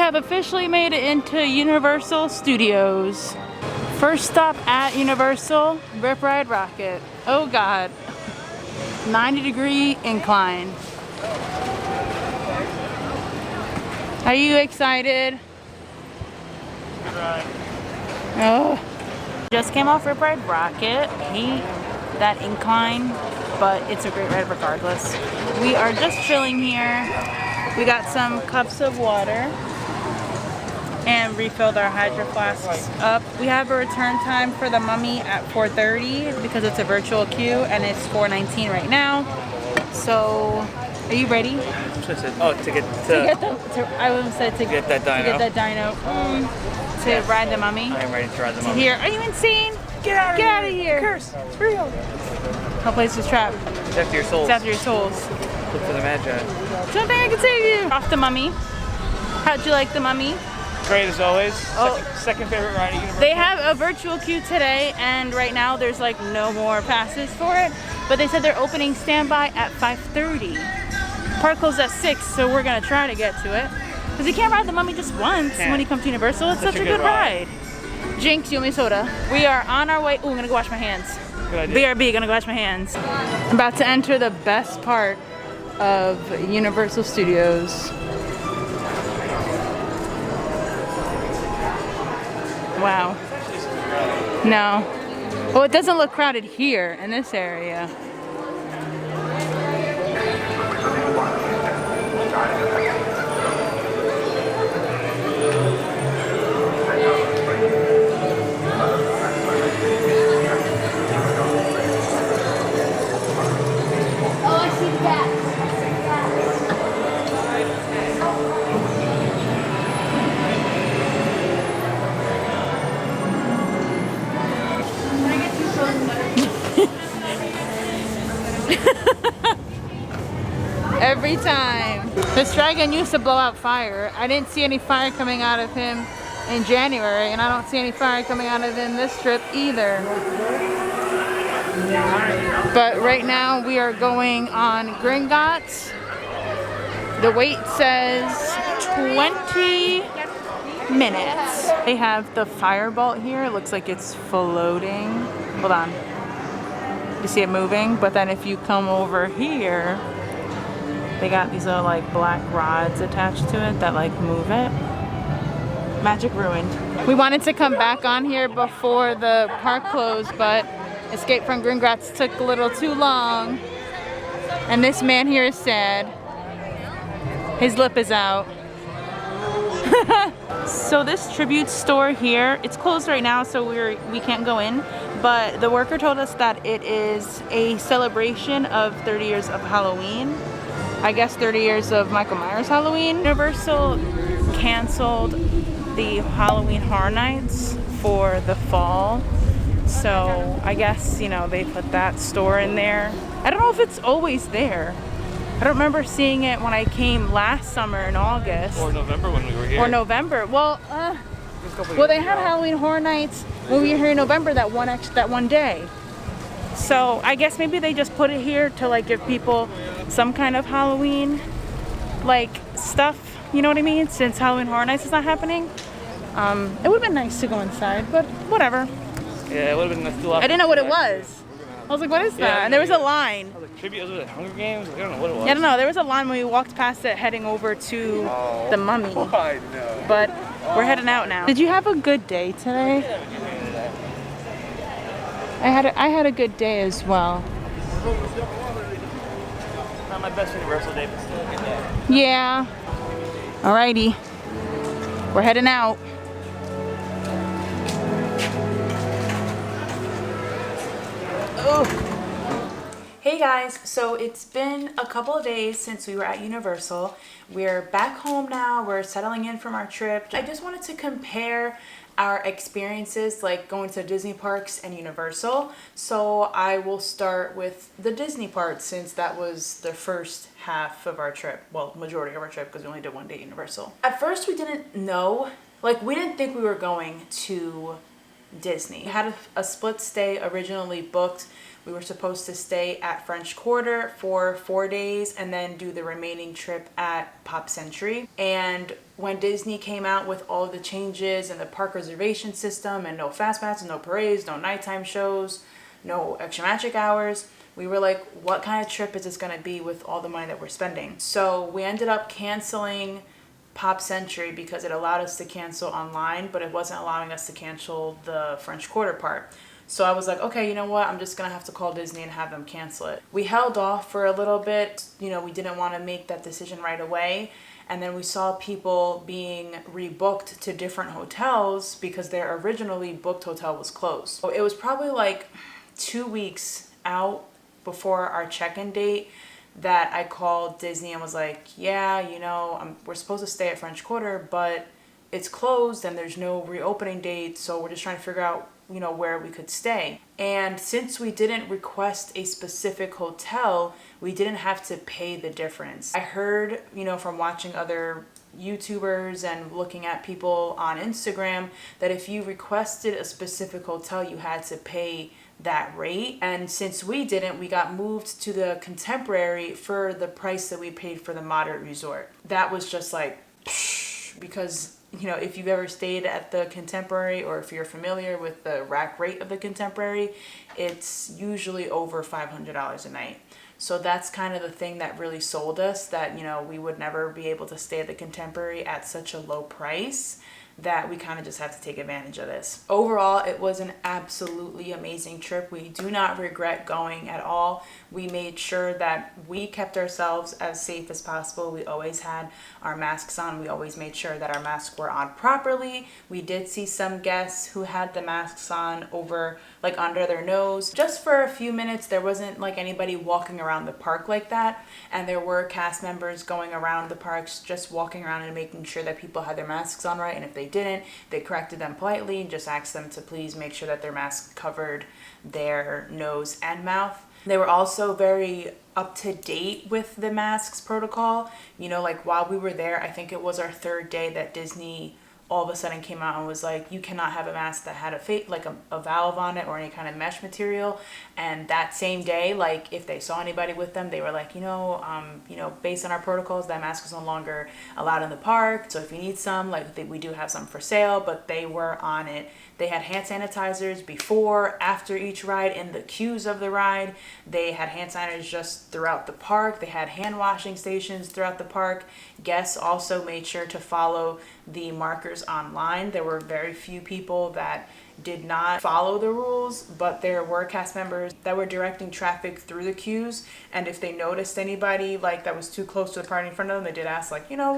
have officially made it into Universal Studios. First stop at Universal, Rip Ride Rockit. Oh God, 90-degree incline. Are you excited? Good ride. Oh. Just came off Rip Ride Rockit. Hate that incline, but it's a great ride regardless. We are just chilling here. We got some cups of water and refilled our hydro flasks up. We have a return time for the Mummy at 4:30 because it's a virtual queue and it's 4:19 right now. So, are you ready? Oh, to get that dino. To ride the Mummy. I am ready to ride the Mummy. Here, are you insane? Get out of here! Curse! It's real! No place is trapped. It's after your souls. It's after your souls. Look for the Magi. Something I can save you! Off the Mummy. How'd you like the Mummy? Great as always. Second favorite ride at Universal. They have a virtual queue today, and right now there's like no more passes for it. But they said they're opening standby at 5:30. Park closed at 6, so we're gonna try to get to it. Because you can't ride the Mummy just once when you come to Universal. It's such a good ride. Jinx, you owe me soda. We are on our way. Ooh, I'm gonna go wash my hands. Good idea. BRB, gonna go wash my hands. I'm about to enter the best part of Universal Studios. Wow. No. Well, it doesn't look crowded here in this area. Every time. This dragon used to blow out fire. I didn't see any fire coming out of him in January, and I don't see any fire coming out of him this trip either. But right now we are going on Gringotts. The wait says 20 minutes. They have the firebolt here. It looks like it's floating. Hold on. You see it moving? But then if you come over here, they got these little like black rods attached to it that like move it. Magic ruined. We wanted to come back on here before the park closed, but Escape from Gringotts took a little too long. And this man here is sad. His lip is out. So this tribute store here, it's closed right now, so we can't go in. But the worker told us that it is a celebration of 30 years of Halloween. I guess 30 years of Michael Myers Halloween. Universal canceled the Halloween Horror Nights for the fall. So I guess, you know, they put that store in there. I don't know if it's always there. I don't remember seeing it when I came last summer in August. Or November when we were here. Or November. Well, they had Halloween Horror Nights when we were here in November that one day. So I guess maybe they just put it here to like give people some kind of Halloween like stuff, you know what I mean? Since Halloween Horror Nights is not happening. It would have been nice to go inside, but whatever. Yeah, it would have been nice to I didn't know what it was. I was like, what is that? Yeah, and there was a line. I was like, tribute, was it Hunger Games? I don't know what it was. Yeah, I don't know. There was a line when we walked past it heading over to the Mummy. I know. But we're heading out now. Did you have a good day today? I had a good day as well. Not my best Universal day, but still a good day. Yeah. Alrighty. We're heading out. Hey guys, so it's been a couple of days since we were at Universal. We're back home now, we're settling in from our trip. I just wanted to compare our experiences like going to Disney parks and Universal. So I will start with the Disney parks since that was the first half of our trip. Well, majority of our trip because we only did one day at Universal. At first we didn't know, like we didn't think we were going to Disney. We had a split stay originally booked We were supposed to stay at French Quarter for 4 days and then do the remaining trip at Pop Century. And when Disney came out with all the changes and the park reservation system and no fast passes, no parades, no nighttime shows, no extra magic hours, we were like, what kind of trip is this going to be with all the money that we're spending? So we ended up canceling Pop Century because it allowed us to cancel online, but it wasn't allowing us to cancel the French Quarter part. So I was like, okay, you know what? I'm just going to have to call Disney and have them cancel it. We held off for a little bit. You know, we didn't want to make that decision right away. And then we saw people being rebooked to different hotels because their originally booked hotel was closed. So it was probably like 2 weeks out before our check-in date that I called Disney and was like, yeah, you know, we're supposed to stay at French Quarter, but it's closed and there's no reopening date. So we're just trying to figure out, you know, where we could stay. And since we didn't request a specific hotel, we didn't have to pay the difference. I heard, you know, from watching other YouTubers and looking at people on Instagram that if you requested a specific hotel, you had to pay that rate. And since we didn't, we got moved to the Contemporary for the price that we paid for the Moderate Resort. That was just like, because you know, if you've ever stayed at the Contemporary or if you're familiar with the rack rate of the Contemporary, it's usually over $500 a night. So that's kind of the thing that really sold us, that, you know, we would never be able to stay at the Contemporary at such a low price, that we kind of just have to take advantage of this. Overall, it was an absolutely amazing trip. We do not regret going at all. We made sure that we kept ourselves as safe as possible. We always had our masks on. We always made sure that our masks were on properly. We did see some guests who had the masks on over, like under their nose. Just for a few minutes, there wasn't like anybody walking around the park like that. And there were cast members going around the parks, just walking around and making sure that people had their masks on right. And if they didn't, they corrected them politely and just asked them to please make sure that their mask covered their nose and mouth. They were also very up to date with the masks protocol. You know, like while we were there, I think it was our 3rd day that Disney all of a sudden came out and was like, you cannot have a mask that had a valve on it or any kind of mesh material. And that same day, like if they saw anybody with them, they were like, based on our protocols, that mask is no longer allowed in the park. So if you need some, we do have some for sale, but they were on it. They had hand sanitizers before, after each ride, in the queues of the ride. They had hand sanitizers just throughout the park. They had hand washing stations throughout the park. Guests also made sure to follow the markers online. There were very few people that did not follow the rules, but there were cast members that were directing traffic through the queues, and if they noticed anybody that was too close to the party in front of them, they did ask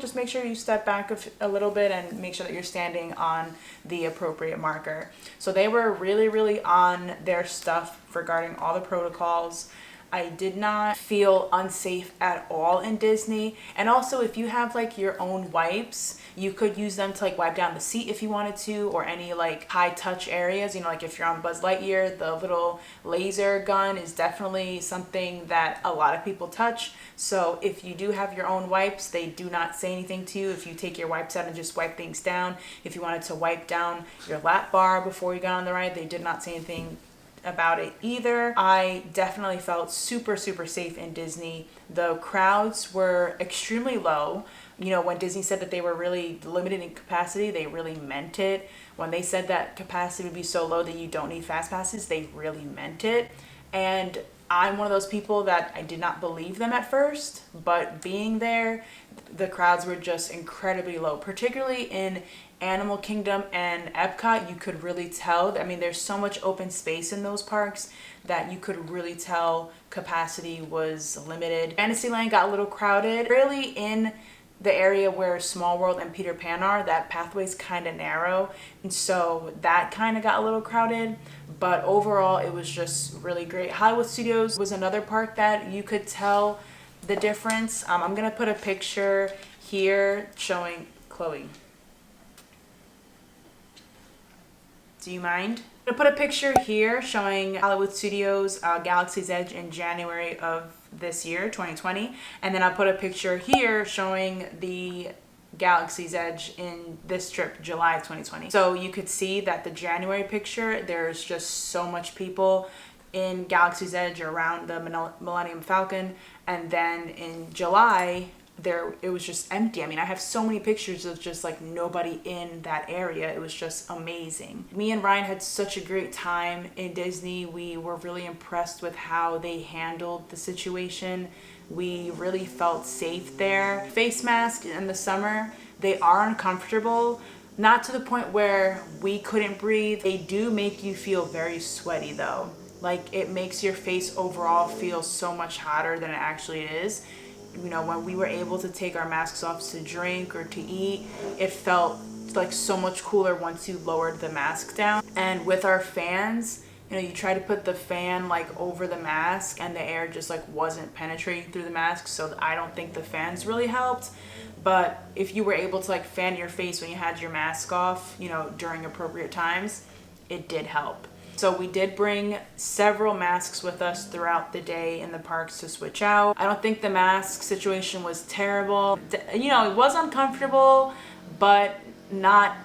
just make sure you step back a little bit and make sure that you're standing on the appropriate marker. So they were really, really on their stuff regarding all the protocols. I did not feel unsafe at all in Disney. And also, if you have your own wipes, you could use them to wipe down the seat if you wanted to, or any high touch areas. If you're on Buzz Lightyear, the little laser gun is definitely something that a lot of people touch. So if you do have your own wipes, they do not say anything to you if you take your wipes out and just wipe things down. If you wanted to wipe down your lap bar before you got on the ride, they did not say anything about it either. I definitely felt super, super safe in Disney. The crowds were extremely low. When Disney said that they were really limited in capacity, they really meant it. When they said that capacity would be so low that you don't need fast passes, they really meant it. And I'm one of those people that I did not believe them at first, but being there, the crowds were just incredibly low, particularly in Animal Kingdom and Epcot. You could really tell. I mean, there's so much open space in those parks that you could really tell capacity was limited. Fantasyland got a little crowded. Really, in the area where Small World and Peter Pan are, that pathway's kind of narrow, and so that kind of got a little crowded. But overall, it was just really great. Hollywood Studios was another park that you could tell the difference. I'm gonna put a picture here showing Chloe. Do you mind? I'm gonna put a picture here showing Hollywood Studios Galaxy's Edge in January of this year, 2020. And then I'll put a picture here showing the Galaxy's Edge in this trip, July of 2020. So you could see that the January picture, there's just so much people in Galaxy's Edge around the Millennium Falcon, and then in July it was just empty. I mean, I have so many pictures of just like nobody in that area. It was just amazing. Me and Ryan had such a great time in Disney. We were really impressed with how they handled the situation. We really felt safe there. Face masks in the summer, they are uncomfortable. Not to the point where we couldn't breathe. They do make you feel very sweaty though. Like, it makes your face overall feel so much hotter than it actually is. You know, when we were able to take our masks off to drink or to eat, it felt like so much cooler once you lowered the mask down. And with our fans, you know, you try to put the fan like over the mask and the air just like wasn't penetrating through the mask, so I don't think the fans really helped. But if you were able to like fan your face when you had your mask off, you know, during appropriate times, it did help. So we did bring several masks with us throughout the day in the parks to switch out. I don't think the mask situation was terrible. You know, it was uncomfortable, but not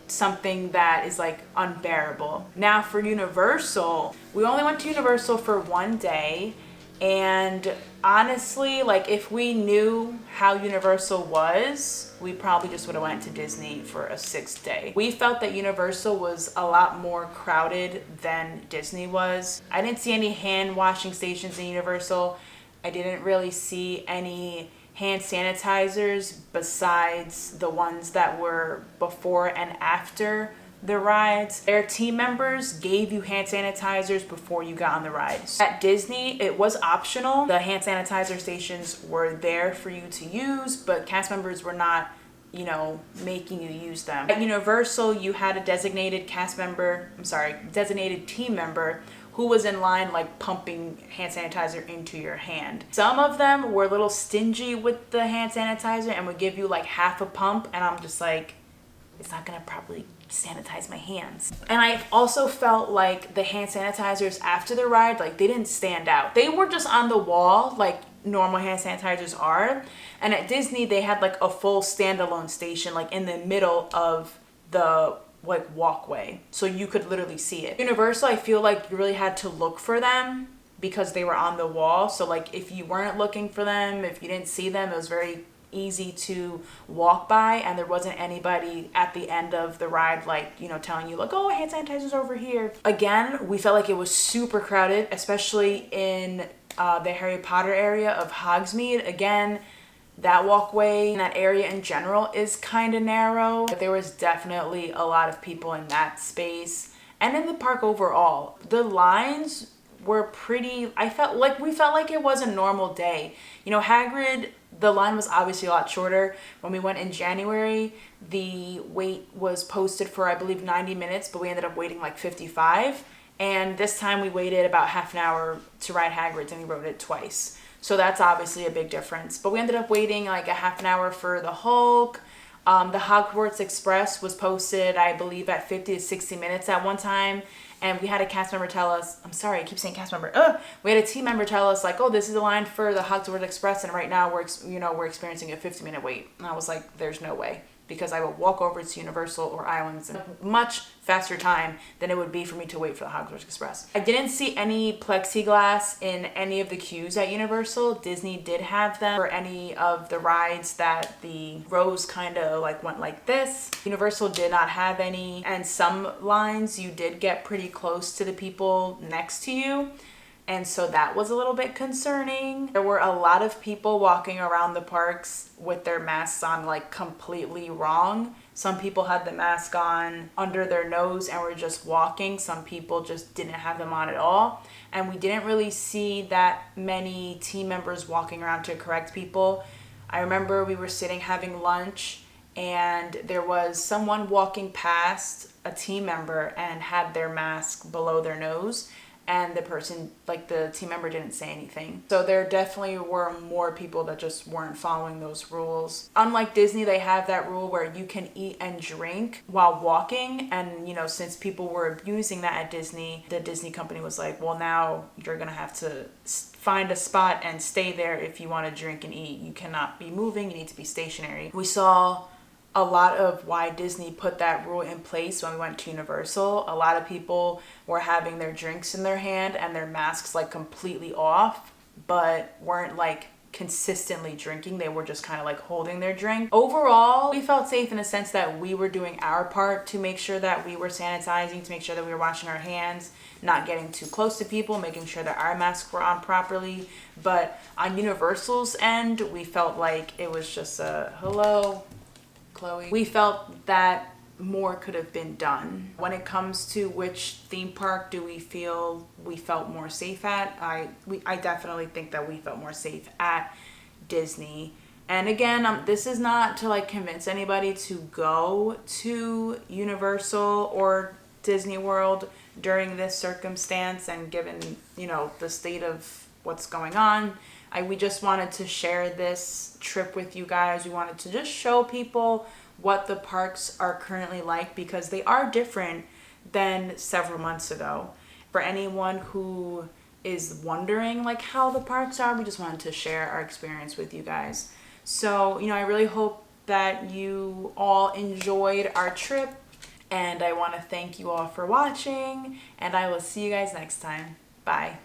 something that is like unbearable. Now for Universal, we only went to Universal for one day, and honestly, like, if we knew how Universal was, we probably just would have went to Disney for a 6th day. We felt that Universal was a lot more crowded than Disney was. I didn't see any hand washing stations in Universal. I didn't really see any hand sanitizers besides the ones that were before and after the rides. Their team members gave you hand sanitizers before you got on the rides. At Disney, it was optional. The hand sanitizer stations were there for you to use, but cast members were not, you know, making you use them. At Universal, you had a designated team member who was in line like pumping hand sanitizer into your hand. Some of them were a little stingy with the hand sanitizer and would give you like half a pump, and I'm just like, it's not gonna properly sanitize my hands. And I also felt like the hand sanitizers after the ride, like, they didn't stand out. They were just on the wall like normal hand sanitizers are. And at Disney, they had like a full standalone station like in the middle of the like walkway, so you could literally see it. Universal, I feel like you really had to look for them because they were on the wall. So like, if you weren't looking for them, if you didn't see them, it was very easy to walk by, and there wasn't anybody at the end of the ride like, you know, telling you like, oh, hand sanitizer's over here. Again, we felt like it was super crowded, especially in the Harry Potter area of Hogsmeade. Again, that walkway, that area in general is kind of narrow, but there was definitely a lot of people in that space. And in the park overall, the lines were pretty, we felt like it was a normal day. You know, Hagrid, the line was obviously a lot shorter. When we went in January, the wait was posted for, I believe, 90 minutes, but we ended up waiting like 55. And this time we waited about half an hour to ride Hagrid's, and we rode it twice. So that's obviously a big difference. But we ended up waiting like a half an hour for the Hulk. The Hogwarts Express was posted, I believe, at 50 to 60 minutes at one time. And we had a cast member tell us, I'm sorry, I keep saying cast member. We had a team member tell us like, oh, this is the line for the Hogwarts Express, and right now we're experiencing a 50-minute wait. And I was like, there's no way, because I would walk over to Universal or Islands in a much faster time than it would be for me to wait for the Hogwarts Express. I didn't see any plexiglass in any of the queues at Universal. Disney did have them for any of the rides that the rows kind of like went like this. Universal did not have any, and some lines you did get pretty close to the people next to you. And so that was a little bit concerning. There were a lot of people walking around the parks with their masks on like completely wrong. Some people had the mask on under their nose and were just walking. Some people just didn't have them on at all. And we didn't really see that many team members walking around to correct people. I remember we were sitting having lunch, and there was someone walking past a team member and had their mask below their nose. And the person, like the team member, didn't say anything. So there definitely were more people that just weren't following those rules. Unlike Disney, they have that rule where you can eat and drink while walking. And, you know, since people were abusing that at Disney, the Disney company was like, well, now you're going to have to find a spot and stay there if you want to drink and eat. You cannot be moving. You need to be stationary. We saw a lot of why Disney put that rule in place when we went to Universal. A lot of people were having their drinks in their hand and their masks like completely off, but weren't like consistently drinking. They were just kind of like holding their drink. Overall, we felt safe in the sense that we were doing our part to make sure that we were sanitizing, to make sure that we were washing our hands, not getting too close to people, making sure that our masks were on properly. But on Universal's end, we felt like it was just a hello, Chloe. We felt that more could have been done. When it comes to which theme park do we feel we felt more safe at, I definitely think that we felt more safe at Disney. And again, this is not to like convince anybody to go to Universal or Disney World during this circumstance, and given, you know, the state of what's going on. We just wanted to share this trip with you guys. We wanted to just show people what the parks are currently like, because they are different than several months ago. For anyone who is wondering like how the parks are, we just wanted to share our experience with you guys. So, you know, I really hope that you all enjoyed our trip, and I want to thank you all for watching, and I will see you guys next time. Bye.